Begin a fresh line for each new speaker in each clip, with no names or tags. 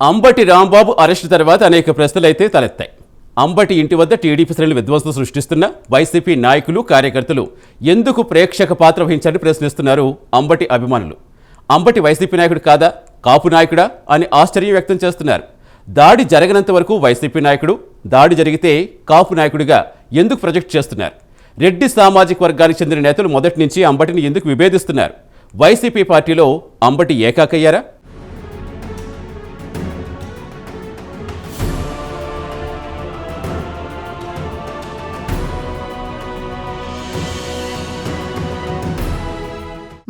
Ambati Rambabu arrest తర్వాత అనేక ప్రశ్నలైతే తలెత్తాయి. అంబటి ఇంటి వద్ద టీడీపీ శ్రేణులు విధ్వంసం సృష్టిస్తున్న వైసీపీ నాయకులు, కార్యకర్తలు ఎందుకు ప్రేక్షక పాత్ర వహించాలని ప్రశ్నిస్తున్నారు అంబటి అభిమానులు. అంబటి వైసీపీ నాయకుడు కాదా, కాపు నాయకుడా అని ఆశ్చర్యం వ్యక్తం చేస్తున్నారు. దాడి జరగనంత వరకు వైసీపీ నాయకుడు, దాడి జరిగితే కాపు నాయకుడిగా ఎందుకు ప్రొజెక్ట్ చేస్తున్నారు? రెడ్డి సామాజిక వర్గానికి చెందిన నేతలు మొదటి నుంచి అంబటిని ఎందుకు విభేదిస్తున్నారు? వైసీపీ పార్టీలో అంబటి ఏకాకయ్యారా?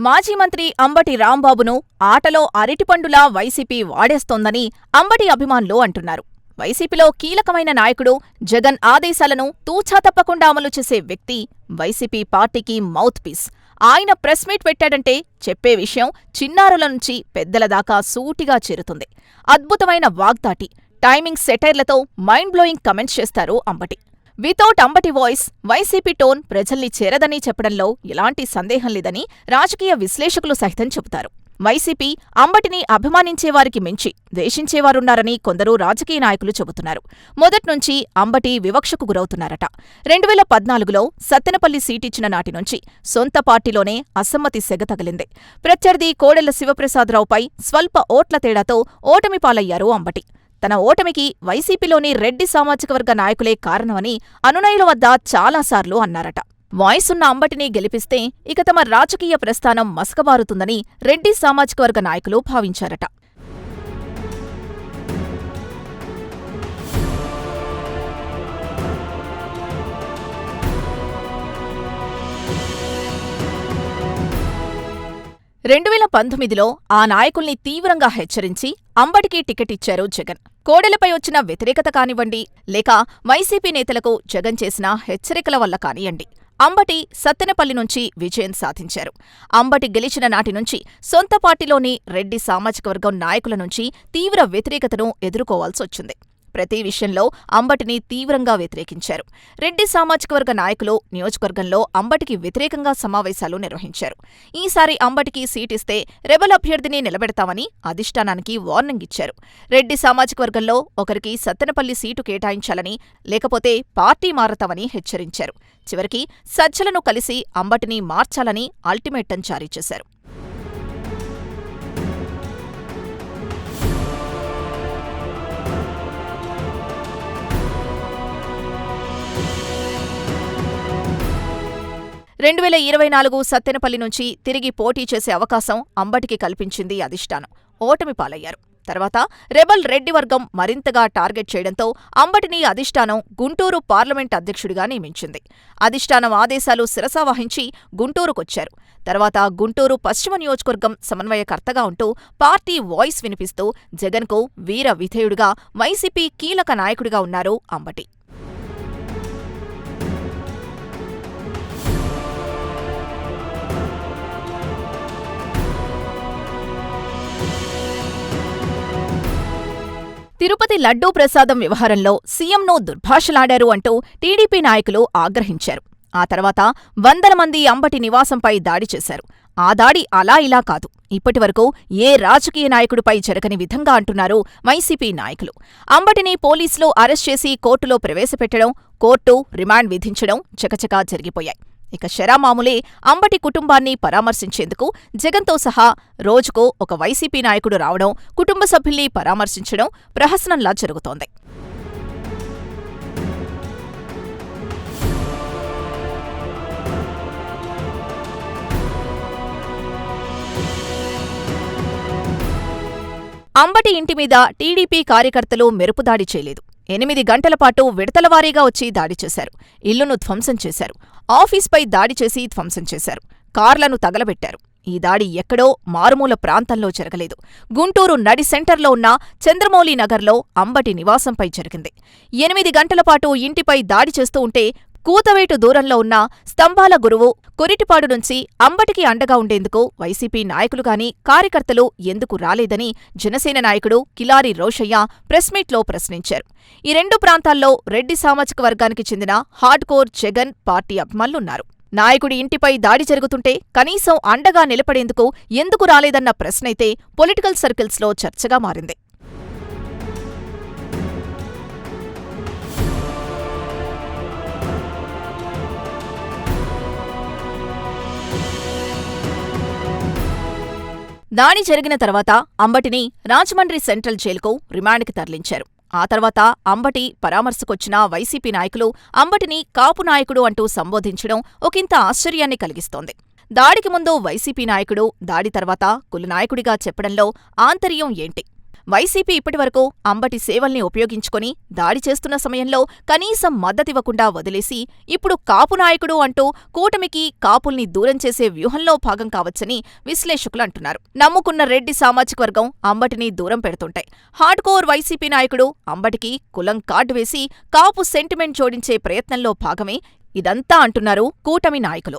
మాజీ మంత్రి అంబటి రాంబాబును ఆటలో అరటిపండులా వైసీపీ వాడేస్తోందని అంబటి అభిమానులు అంటున్నారు. వైసీపీలో కీలకమైన నాయకుడు, జగన్ ఆదేశాలను తూచా తప్పకుండా అమలు చేసే వ్యక్తి, వైసీపీ పార్టీకి మౌత్ పీస్. ఆయన ప్రెస్ మీట్ పెట్టాడంటే చెప్పే విషయం చిన్నారుల నుంచి పెద్దల దాకా సూటిగా చేరుతుంది. అద్భుతమైన వాగ్దాటి, టైమింగ్ సెటైర్లతో మైండ్ బ్లోయింగ్ కమెంట్స్ చేస్తారు Ambati. Without Ambati voice YCP tone ప్రజల్ని చేరదని చెప్పడంలో ఎలాంటి సందేహం లేదని రాజకీయ విశ్లేషకులు సైతం చెబుతారు. వైసీపీ అంబటిని అభిమానించేవారికి మించి ద్వేషించేవారున్నారని కొందరు రాజకీయ నాయకులు చెబుతున్నారు. మొదట్నుంచి అంబటి వివక్షకు గురవుతున్నారట. 2014లో సత్తెనపల్లి సీటిచ్చిన నాటి నుంచి సొంత పార్టీలోనే అసమ్మతి సెగ తగిలింది. ప్రత్యర్థి కోడెల శివప్రసాదరావుపై స్వల్ప ఓట్ల తేడాతో ఓటమి పాలయ్యారు అంబటి. తన ఓటమికి వైసీపీలోని రెడ్డి సామాజిక వర్గ నాయకులే కారణమని అనునయుల వద్ద చాలాసార్లు అన్నారట. వాయిసున్న అంబటిని గెలిపిస్తే ఇక తమ రాజకీయ ప్రస్థానం మసకబారుతుందని రెడ్డి సామాజిక వర్గ నాయకులు భావించారట. "2019లో ఆ నాయకుల్ని తీవ్రంగా హెచ్చరించి అంబటికి టికెట్ ఇచ్చారు జగన్. కోడెలపై వచ్చిన వ్యతిరేకత కానివ్వండి, లేక వైసీపీ నేతలకు జగన్ చేసిన హెచ్చరికల వల్ల కానియండి, అంబటి సత్తెనపల్లి నుంచి విజయం సాధించారు. అంబటి గెలిచిన నాటి నుంచి సొంత పార్టీలోని రెడ్డి సామాజిక వర్గం నాయకుల నుంచి తీవ్ర వ్యతిరేకతను ఎదుర్కోవాల్సొచ్చింది. ప్రతి విషయంలో అంబటిని తీవ్రంగా వ్యతిరేకించారు. రెడ్డి సామాజిక వర్గ నాయకులు నియోజకవర్గంలో అంబటికి వ్యతిరేకంగా సమావేశాలు నిర్వహించారు. ఈసారి అంబటికి సీటిస్తే రెబల్ అభ్యర్థిని నిలబెడతామని అధిష్టానానికి వార్నింగ్ ఇచ్చారు. రెడ్డి సామాజిక వర్గంలో ఒకరికి సత్తెనపల్లి సీటు కేటాయించాలని, లేకపోతే పార్టీ మారతామని హెచ్చరించారు. చివరికి సజ్జలను కలిసి అంబటిని మార్చాలని అల్టిమేటం జారీ చేశారు. రెండు 2024 సత్తెనపల్లి నుంచి తిరిగి పోటీ చేసే అవకాశం అంబటికి కల్పించింది అధిష్టానం. ఓటమి పాలయ్యారు. తర్వాత రెబల్ రెడ్డి వర్గం మరింతగా టార్గెట్ చేయడంతో అంబటిని అధిష్టానం గుంటూరు పార్లమెంట్ అధ్యక్షుడిగా నియమించింది. అధిష్టానం ఆదేశాలు శిరసావహించి గుంటూరుకొచ్చారు. తర్వాత గుంటూరు పశ్చిమ నియోజకవర్గం సమన్వయకర్తగా ఉంటూ పార్టీ వాయిస్ వినిపిస్తూ జగన్కు వీర విధేయుడిగా, వైసీపీ కీలక నాయకుడిగా ఉన్నారు అంబటి. తిరుపతి లడ్డూ ప్రసాదం వ్యవహారంలో సీఎంను దుర్భాషలాడారు అంటూ టీడీపీ నాయకులు ఆగ్రహించారు. ఆ తర్వాత వందల మంది అంబటి నివాసంపై దాడి చేశారు. ఆ దాడి అలా ఇలా కాదు, ఇప్పటివరకు ఏ రాజకీయ నాయకుడిపై జరగని విధంగా అంటున్నారు వైసీపీ నాయకులు. అంబటిని పోలీసులు అరెస్ట్ చేసి కోర్టులో ప్రవేశపెట్టడం, కోర్టు రిమాండ్ విధించడం చకచకా జరిగిపోయాయి. ఇక శరామామూలే అంబటి కుటుంబాన్ని పరామర్శించేందుకు జగన్తో సహా రోజుకో ఒక వైసీపీ నాయకుడు రావడం, కుటుంబ సభ్యుల్ని పరామర్శించడం ప్రహసనంలా జరుగుతోంది. అంబటి ఇంటి మీద టీడీపీ కార్యకర్తలు మెరుపుదాడి చేయలేదు. 8 గంటల పాటు విడతలవారీగా వచ్చి దాడి చేశారు. ఇల్లును ధ్వంసం చేశారు. ఆఫీస్పై దాడి చేసి ధ్వంసం చేశారు. కార్లను తగలబెట్టారు. ఈ దాడి ఎక్కడో మారుమూల ప్రాంతంలో జరగలేదు. గుంటూరు నడి సెంటర్లో ఉన్న చంద్రమౌళి నగర్లో అంబటి నివాసంపై జరిగింది. 8 గంటల పాటు ఇంటిపై దాడి చేస్తూ ఉంటే కూతవేటు దూరంలో ఉన్న స్తంభాల గురువు కొరిటిపాడు నుంచి అంబటికి అండగా ఉండేందుకు వైసీపీ నాయకులు గాని, కార్యకర్తలు ఎందుకు రాలేదని జనసేన నాయకుడు కిలారి రోషయ్య ప్రెస్మీట్లో ప్రశ్నించారు. ఈ 2 ప్రాంతాల్లో రెడ్డి సామాజిక వర్గానికి చెందిన హార్డ్కోర్ జగన్ పార్టీ అభిమానులున్నారు. నాయకుడి ఇంటిపై దాడి జరుగుతుంటే కనీసం అండగా నిలబడేందుకు ఎందుకు రాలేదన్న ప్రశ్నైతే పొలిటికల్ సర్కిల్స్లో చర్చగా మారింది. దాడి జరిగిన తర్వాత అంబటిని రాజమండ్రి సెంట్రల్ జైలుకు రిమాండ్కి తరలించారు. ఆ తర్వాత అంబటి పరామర్శకొచ్చిన వైసీపీ నాయకులు అంబటిని కాపు నాయకుడు అంటూ సంబోధించడం ఒకంత ఆశ్చర్యాన్ని కలిగిస్తోంది. దాడికి ముందు వైసీపీ నాయకుడు, దాడి తర్వాత కుల నాయకుడిగా చెప్పడంలో ఆంతర్యం ఏంటి? వైసీపీ ఇప్పటివరకు అంబటి సేవల్ని ఉపయోగించుకొని దాడి చేస్తున్న సమయంలో కనీసం మద్దతివ్వకుండా వదిలేసి ఇప్పుడు కాపు నాయకుడు అంటూ కూటమికి కాపుల్ని దూరం చేసే వ్యూహంలో భాగం కావచ్చని విశ్లేషకులు అంటున్నారు. నమ్ముకున్న రెడ్డి సామాజిక వర్గం అంబటిని దూరం పెడుతుంటే హార్డ్ కోర్ వైసీపీ నాయకుడు అంబటికి కులం కార్డు వేసి కాపు సెంటిమెంట్ జోడించే ప్రయత్నంలో భాగమే ఇదంతా అంటున్నారు కూటమి నాయకులు.